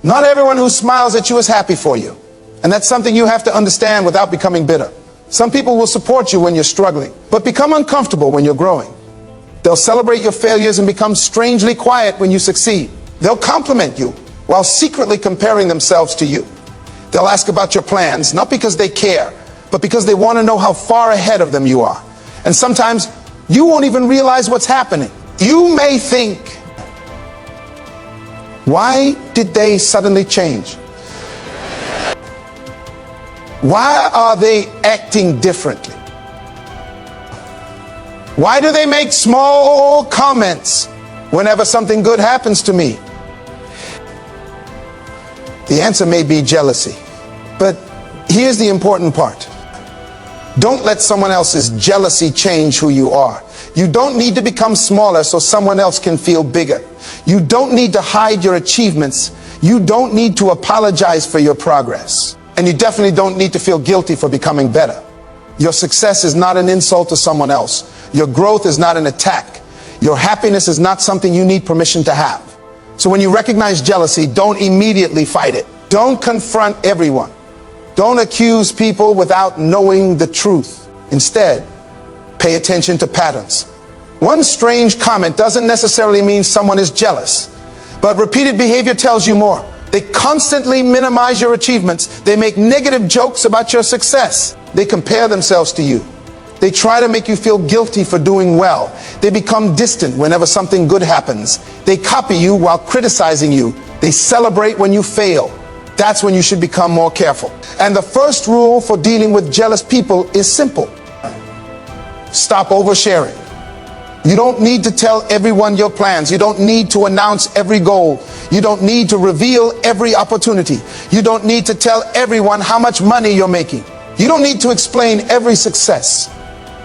Not everyone who smiles at you is happy for you. And that's something you have to understand without becoming bitter. Some people will support you when you're struggling, but become uncomfortable when you're growing. They'll celebrate your failures and become strangely quiet when you succeed. They'll compliment you while secretly comparing themselves to you. They'll ask about your plans, not because they care, but because they want to know how far ahead of them you are. And sometimes you won't even realize what's happening. You may think, why did they suddenly change? Why are they acting differently? Why do they make small comments whenever something good happens to me? The answer may be jealousy. But here's the important part. Don't let someone else's jealousy change who you are. You don't need to become smaller so someone else can feel bigger. You don't need to hide your achievements. You don't need to apologize for your progress. And you definitely don't need to feel guilty for becoming better. Your success is not an insult to someone else. Your growth is not an attack. Your happiness is not something you need permission to have. So when you recognize jealousy, don't immediately fight it. Don't confront everyone. Don't accuse people without knowing the truth. Instead, pay attention to patterns. One strange comment doesn't necessarily mean someone is jealous, but repeated behavior tells you more. They constantly minimize your achievements. They make negative jokes about your success. They compare themselves to you. They try to make you feel guilty for doing well. They become distant whenever something good happens. They copy you while criticizing you. They celebrate when you fail. That's when you should become more careful. And the first rule for dealing with jealous people is simple. Stop oversharing. You don't need to tell everyone your plans. You don't need to announce every goal. You don't need to reveal every opportunity. You don't need to tell everyone how much money you're making. You don't need to explain every success.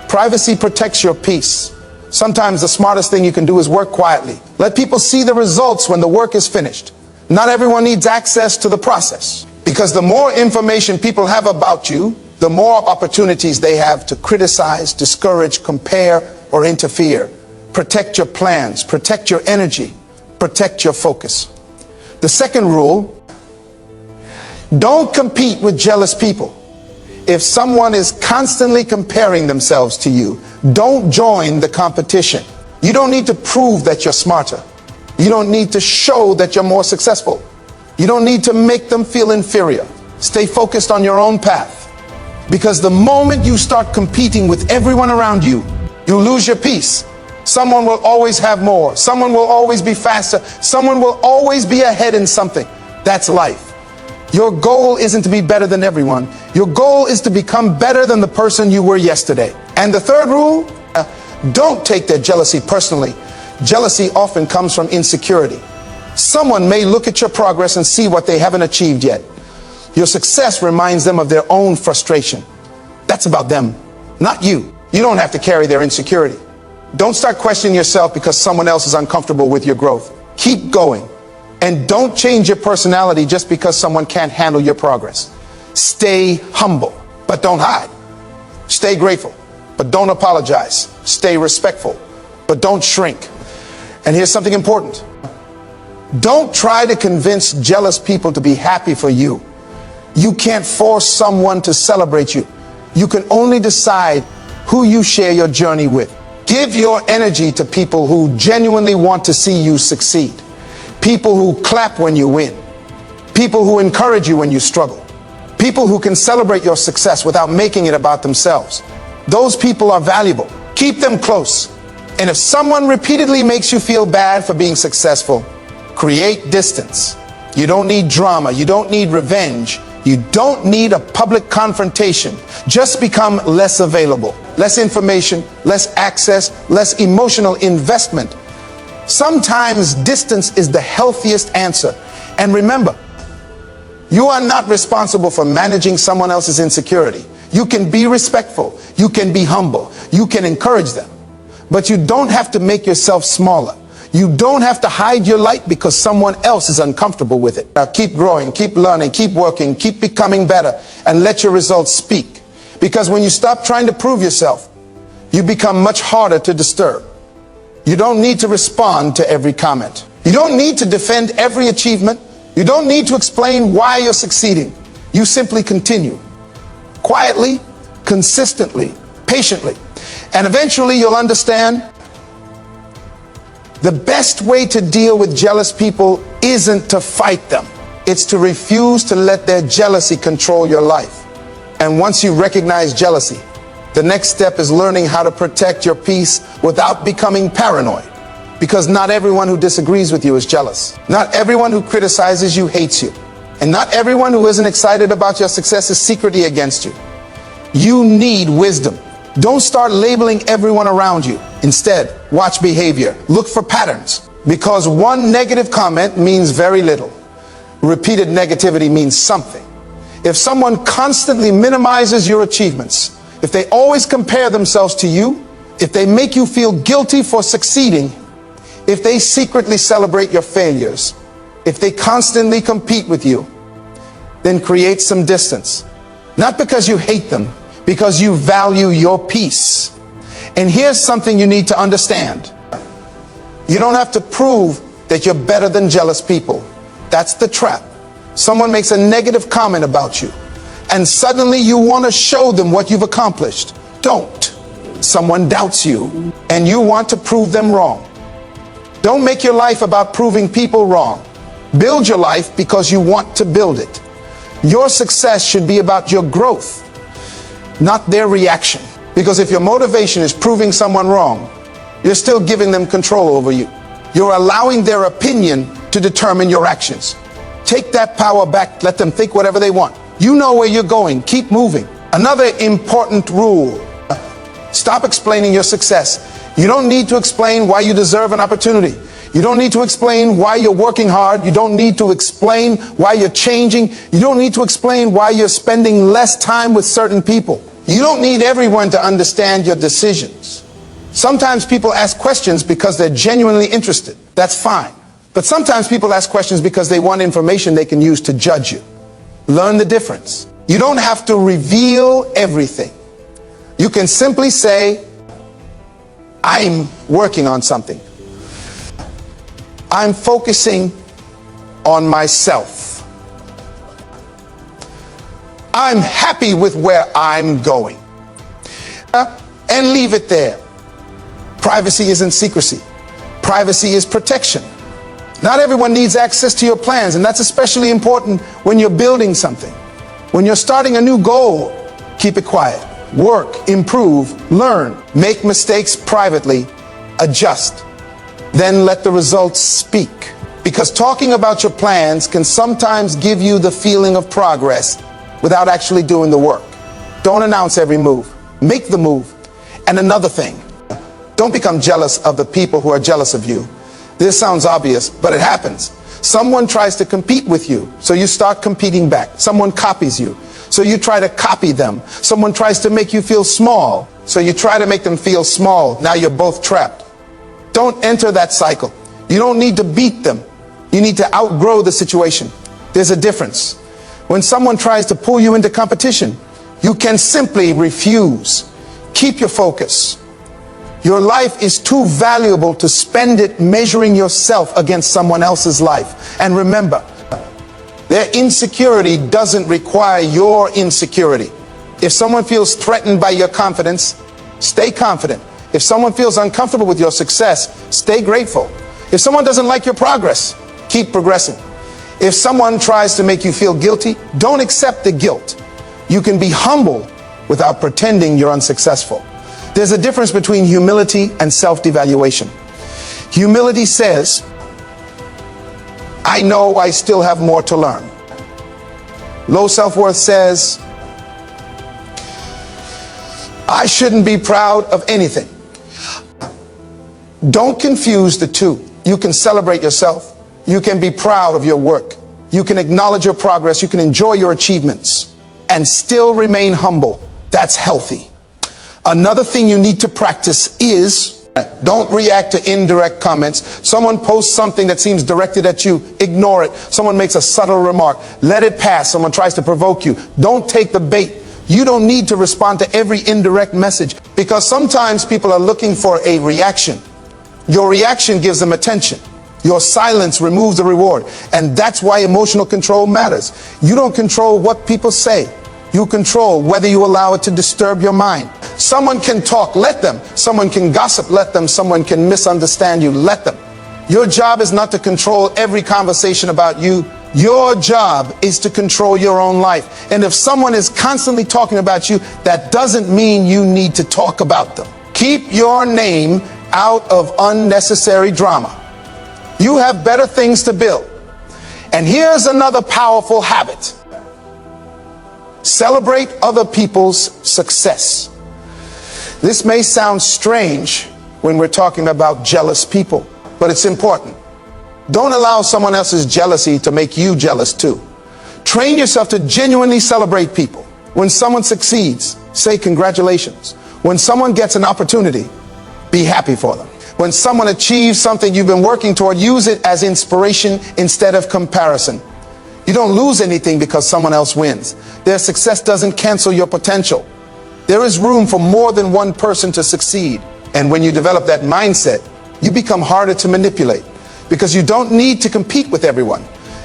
Privacy protects your peace. Sometimes the smartest thing you can do is work quietly. Let people see the results when the work is finished. Not everyone needs access to the process, because the more information people have about you, the more opportunities they have to criticize, discourage, compare, or interfere. Protect your plans, protect your energy, protect your focus. The second rule, don't compete with jealous people. If someone is constantly comparing themselves to you, don't join the competition. You don't need to prove that you're smarter. You don't need to show that you're more successful. You don't need to make them feel inferior. Stay focused on your own path. Because the moment you start competing with everyone around you, you lose your peace. Someone will always have more. Someone will always be faster. Someone will always be ahead in something. That's life. Your goal isn't to be better than everyone. Your goal is to become better than the person you were yesterday. And the third rule, don't take their jealousy personally. Jealousy often comes from insecurity. Someone may look at your progress and see what they haven't achieved yet. Your success reminds them of their own frustration. That's about them, not you. You don't have to carry their insecurity. Don't start questioning yourself because someone else is uncomfortable with your growth. Keep going. And don't change your personality just because someone can't handle your progress. Stay humble, but don't hide. Stay grateful, but don't apologize. Stay respectful, but don't shrink. And here's something important. Don't try to convince jealous people to be happy for you. You can't force someone to celebrate you. You can only decide who you share your journey with. Give your energy to people who genuinely want to see you succeed. People who clap when you win. People who encourage you when you struggle. People who can celebrate your success without making it about themselves. Those people are valuable. Keep them close. And if someone repeatedly makes you feel bad for being successful, create distance. You don't need drama. You don't need revenge. You don't need a public confrontation. Just become less available. Less information, less access, less emotional investment. Sometimes distance is the healthiest answer. And remember, you are not responsible for managing someone else's insecurity. You can be respectful. You can be humble. You can encourage them. But you don't have to make yourself smaller. You don't have to hide your light because someone else is uncomfortable with it. Now keep growing, keep learning, keep working, keep becoming better, and let your results speak. Because when you stop trying to prove yourself, you become much harder to disturb. You don't need to respond to every comment. You don't need to defend every achievement. You don't need to explain why you're succeeding. You simply continue. Quietly, consistently, patiently. And eventually you'll understand the best way to deal with jealous people isn't to fight them. It's to refuse to let their jealousy control your life. And once you recognize jealousy, the next step is learning how to protect your peace without becoming paranoid. Because not everyone who disagrees with you is jealous. Not everyone who criticizes you hates you. And not everyone who isn't excited about your success is secretly against you. You need wisdom. Don't start labeling everyone around you. Instead, watch behavior. Look for patterns. Because one negative comment means very little. Repeated negativity means something. If someone constantly minimizes your achievements, if they always compare themselves to you, if they make you feel guilty for succeeding, if they secretly celebrate your failures, if they constantly compete with you, then create some distance. Not because you hate them, because you value your peace. And here's something you need to understand. You don't have to prove that you're better than jealous people. That's the trap. Someone makes a negative comment about you, and suddenly you want to show them what you've accomplished. Don't. Someone doubts you, and you want to prove them wrong. Don't make your life about proving people wrong. Build your life because you want to build it. Your success should be about your growth, not their reaction. Because if your motivation is proving someone wrong, you're still giving them control over you. You're allowing their opinion to determine your actions. Take that power back. Let them think whatever they want. You know where you're going. Keep moving. Another important rule: stop explaining your success. You don't need to explain why you deserve an opportunity. You don't need to explain why you're working hard. You don't need to explain why you're changing. You don't need to explain why you're spending less time with certain people. You don't need everyone to understand your decisions. Sometimes people ask questions because they're genuinely interested. That's fine. But sometimes people ask questions because they want information they can use to judge you. Learn the difference. You don't have to reveal everything. You can simply say, I'm working on something. I'm focusing on myself. I'm happy with where I'm going. And leave it there. Privacy isn't secrecy. Privacy is protection. Not everyone needs access to your plans, and that's especially important when you're building something. When you're starting a new goal, keep it quiet. Work, improve, learn, make mistakes privately, adjust. Then let the results speak. Because talking about your plans can sometimes give you the feeling of progress without actually doing the work. Don't announce every move. Make the move. And another thing, don't become jealous of the people who are jealous of you. This sounds obvious, but it happens. Someone tries to compete with you, so you start competing back. Someone copies you, so you try to copy them. Someone tries to make you feel small, so you try to make them feel small. Now you're both trapped. Don't enter that cycle. You don't need to beat them. You need to outgrow the situation. There's a difference. When someone tries to pull you into competition, you can simply refuse. Keep your focus. Your life is too valuable to spend it measuring yourself against someone else's life. And remember, their insecurity doesn't require your insecurity. If someone feels threatened by your confidence, stay confident. If someone feels uncomfortable with your success, stay grateful. If someone doesn't like your progress, keep progressing. If someone tries to make you feel guilty, don't accept the guilt. You can be humble without pretending you're unsuccessful. There's a difference between humility and self-devaluation. Humility says, I know I still have more to learn. Low self-worth says, I shouldn't be proud of anything. Don't confuse the two. You can celebrate yourself. You can be proud of your work. You can acknowledge your progress. You can enjoy your achievements and still remain humble. That's healthy. Another thing you need to practice is don't react to indirect comments. Someone posts something that seems directed at you, ignore it. Someone makes a subtle remark, let it pass. Someone tries to provoke you, don't take the bait. You don't need to respond to every indirect message, because sometimes people are looking for a reaction. Your reaction gives them attention. Your silence removes the reward. And that's why emotional control matters. You don't control what people say. You control whether you allow it to disturb your mind. Someone can talk, let them. Someone can gossip, let them. Someone can misunderstand you, let them. Your job is not to control every conversation about you. Your job is to control your own life. And if someone is constantly talking about you, that doesn't mean you need to talk about them. Keep your name out of unnecessary drama. You have better things to build. And here's another powerful habit. Celebrate other people's success. This may sound strange when we're talking about jealous people, but it's important. Don't allow someone else's jealousy to make you jealous too. Train yourself to genuinely celebrate people. When someone succeeds, say congratulations. When someone gets an opportunity, be happy for them. When someone achieves something you've been working toward, use it as inspiration instead of comparison. You don't lose anything because someone else wins. Their success doesn't cancel your potential. There is room for more than one person to succeed. And when you develop that mindset, you become harder to manipulate because you don't need to compete with everyone.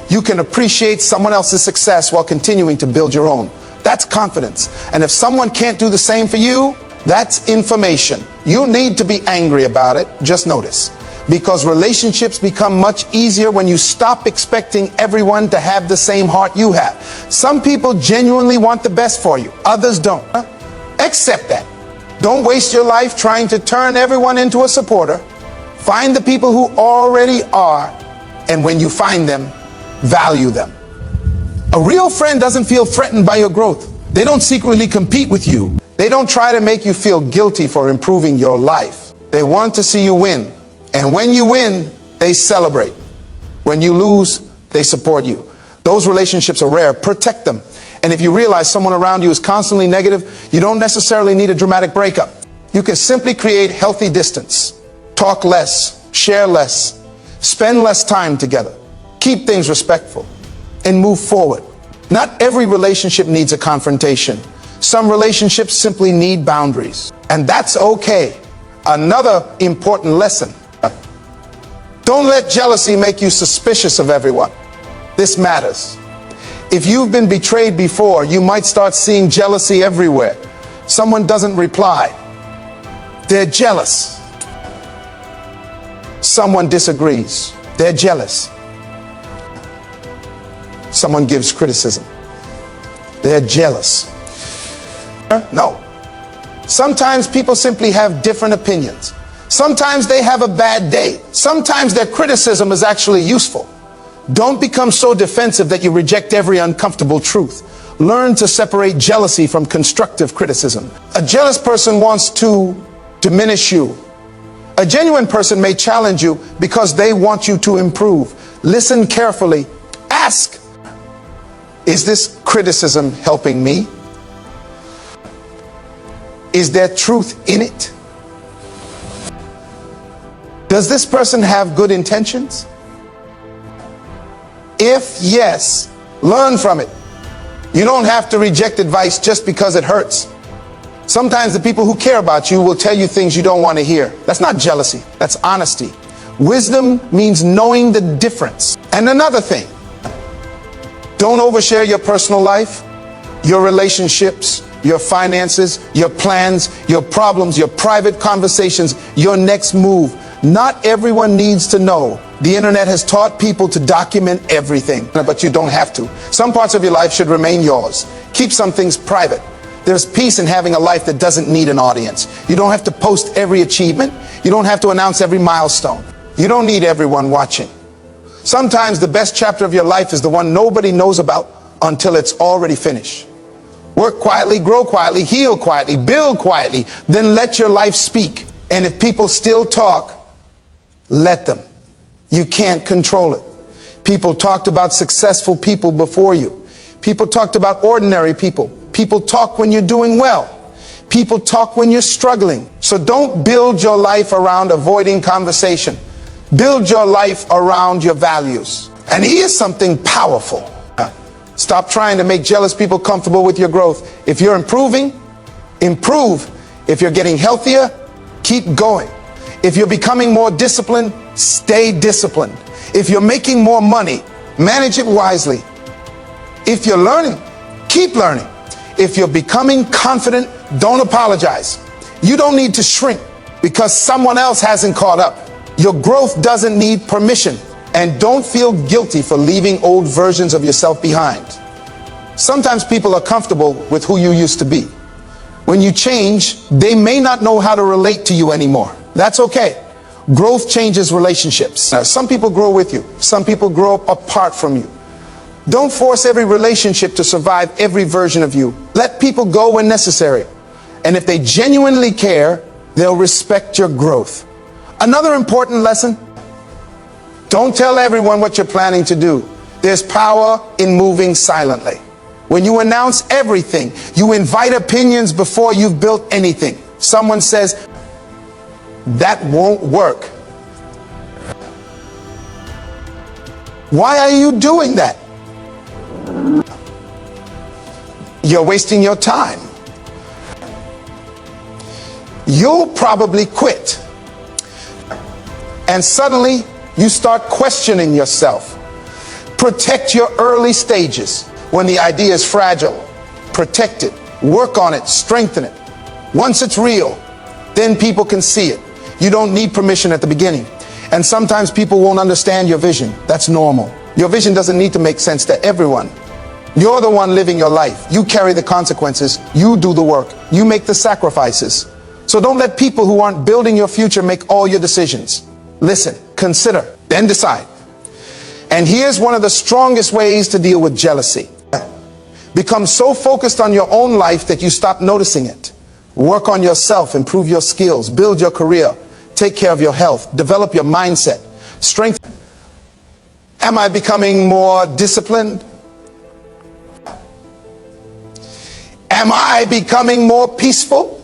You can appreciate someone else's success while continuing to build your own. That's confidence. And if someone can't do the same for you, that's information. You need to be angry about it. Just notice. Because relationships become much easier when you stop expecting everyone to have the same heart you have. Some people genuinely want the best for you. Others don't. Accept that. Don't waste your life trying to turn everyone into a supporter. Find the people who already are, and when you find them, value them. A real friend doesn't feel threatened by your growth. They don't secretly compete with you. They don't try to make you feel guilty for improving your life. They want to see you win. And when you win, they celebrate. When you lose, they support you. Those relationships are rare. Protect them. And if you realize someone around you is constantly negative, you don't necessarily need a dramatic breakup. You can simply create healthy distance. Talk less, share less, spend less time together. Keep things respectful and move forward. Not every relationship needs a confrontation. Some relationships simply need boundaries, and that's okay. Another important lesson. Don't let jealousy make you suspicious of everyone. This matters. If you've been betrayed before, you might start seeing jealousy everywhere. Someone doesn't reply. They're jealous. Someone disagrees. They're jealous. Someone gives criticism. They're jealous. No. Sometimes people simply have different opinions. Sometimes they have a bad day. Sometimes their criticism is actually useful. Don't become so defensive that you reject every uncomfortable truth. Learn to separate jealousy from constructive criticism. A jealous person wants to diminish you. A genuine person may challenge you because they want you to improve. Listen carefully. Ask, is this criticism helping me? Is there truth in it? Does this person have good intentions? If yes, learn from it. You don't have to reject advice just because it hurts. Sometimes the people who care about you will tell you things you don't want to hear. That's not jealousy. That's honesty. Wisdom means knowing the difference. And another thing, don't overshare your personal life, your relationships, your finances, your plans, your problems, your private conversations, your next move. Not everyone needs to know. The internet has taught people to document everything, but you don't have to. Some parts of your life should remain yours. Keep some things private. There's peace in having a life that doesn't need an audience. You don't have to post every achievement. You don't have to announce every milestone. You don't need everyone watching. Sometimes the best chapter of your life is the one nobody knows about until it's already finished. Work quietly, grow quietly, heal quietly, build quietly, then let your life speak. And if people still talk, let them. You can't control it. People talked about successful people before you. People talked about ordinary people. People talk when you're doing well. People talk when you're struggling. So don't build your life around avoiding conversation. Build your life around your values. And here's something powerful. Stop trying to make jealous people comfortable with your growth. If you're improving, improve. If you're getting healthier, keep going. If you're becoming more disciplined, stay disciplined. If you're making more money, manage it wisely. If you're learning, keep learning. If you're becoming confident, don't apologize. You don't need to shrink because someone else hasn't caught up. Your growth doesn't need permission. And don't feel guilty for leaving old versions of yourself behind. Sometimes people are comfortable with who you used to be. When you change, they may not know how to relate to you anymore. That's okay. Growth changes relationships. Now, some people grow with you. Some people grow up apart from you. Don't force every relationship to survive every version of you. Let people go when necessary. And if they genuinely care, they'll respect your growth. Another important lesson: don't tell everyone what you're planning to do. There's power in moving silently. When you announce everything, you invite opinions before you've built anything. Someone says, that won't work. Why are you doing that? You're wasting your time. You'll probably quit. And suddenly, you start questioning yourself. Protect your early stages. When the idea is fragile, protect it, work on it, strengthen it. Once it's real, then people can see it. You don't need permission at the beginning. And sometimes people won't understand your vision. That's normal. Your vision doesn't need to make sense to everyone. You're the one living your life. You carry the consequences. You do the work. You make the sacrifices. So don't let people who aren't building your future make all your decisions. Listen, consider, then decide. And here's one of the strongest ways to deal with jealousy. Become so focused on your own life that you stop noticing it. Work on yourself, improve your skills, build your career, take care of your health, develop your mindset, strengthen. Am I becoming more disciplined? Am I becoming more peaceful?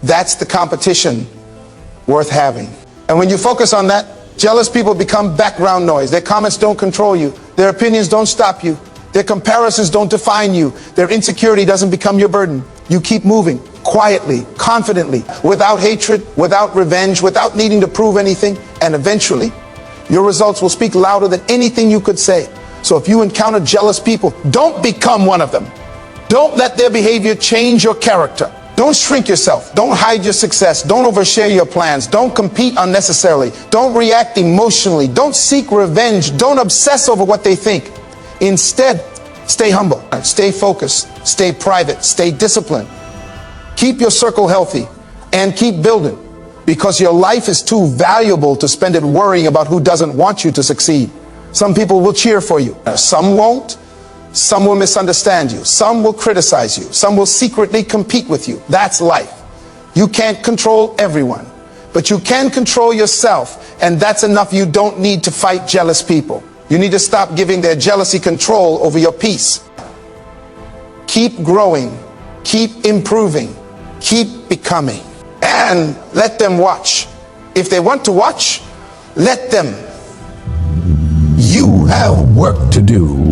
That's the competition worth having. And when you focus on that, jealous people become background noise. Their comments don't control you. Their opinions don't stop you. Their comparisons don't define you. Their insecurity doesn't become your burden. You keep moving quietly, confidently, without hatred, without revenge, without needing to prove anything. And eventually, your results will speak louder than anything you could say. So if you encounter jealous people, don't become one of them. Don't let their behavior change your character. Don't shrink yourself. Don't hide your success. Don't overshare your plans. Don't compete unnecessarily. Don't react emotionally. Don't seek revenge. Don't obsess over what they think. Instead, stay humble, stay focused, stay private, stay disciplined. Keep your circle healthy and keep building, because your life is too valuable to spend it worrying about who doesn't want you to succeed. Some people will cheer for you. Some won't. Some will misunderstand you. Some will criticize you. Some will secretly compete with you. That's life. You can't control everyone, but you can control yourself, and that's enough. You don't need to fight jealous people. You need to stop giving their jealousy control over your peace. Keep growing, keep improving, keep becoming, and let them watch. If they want to watch, let them. You have work to do.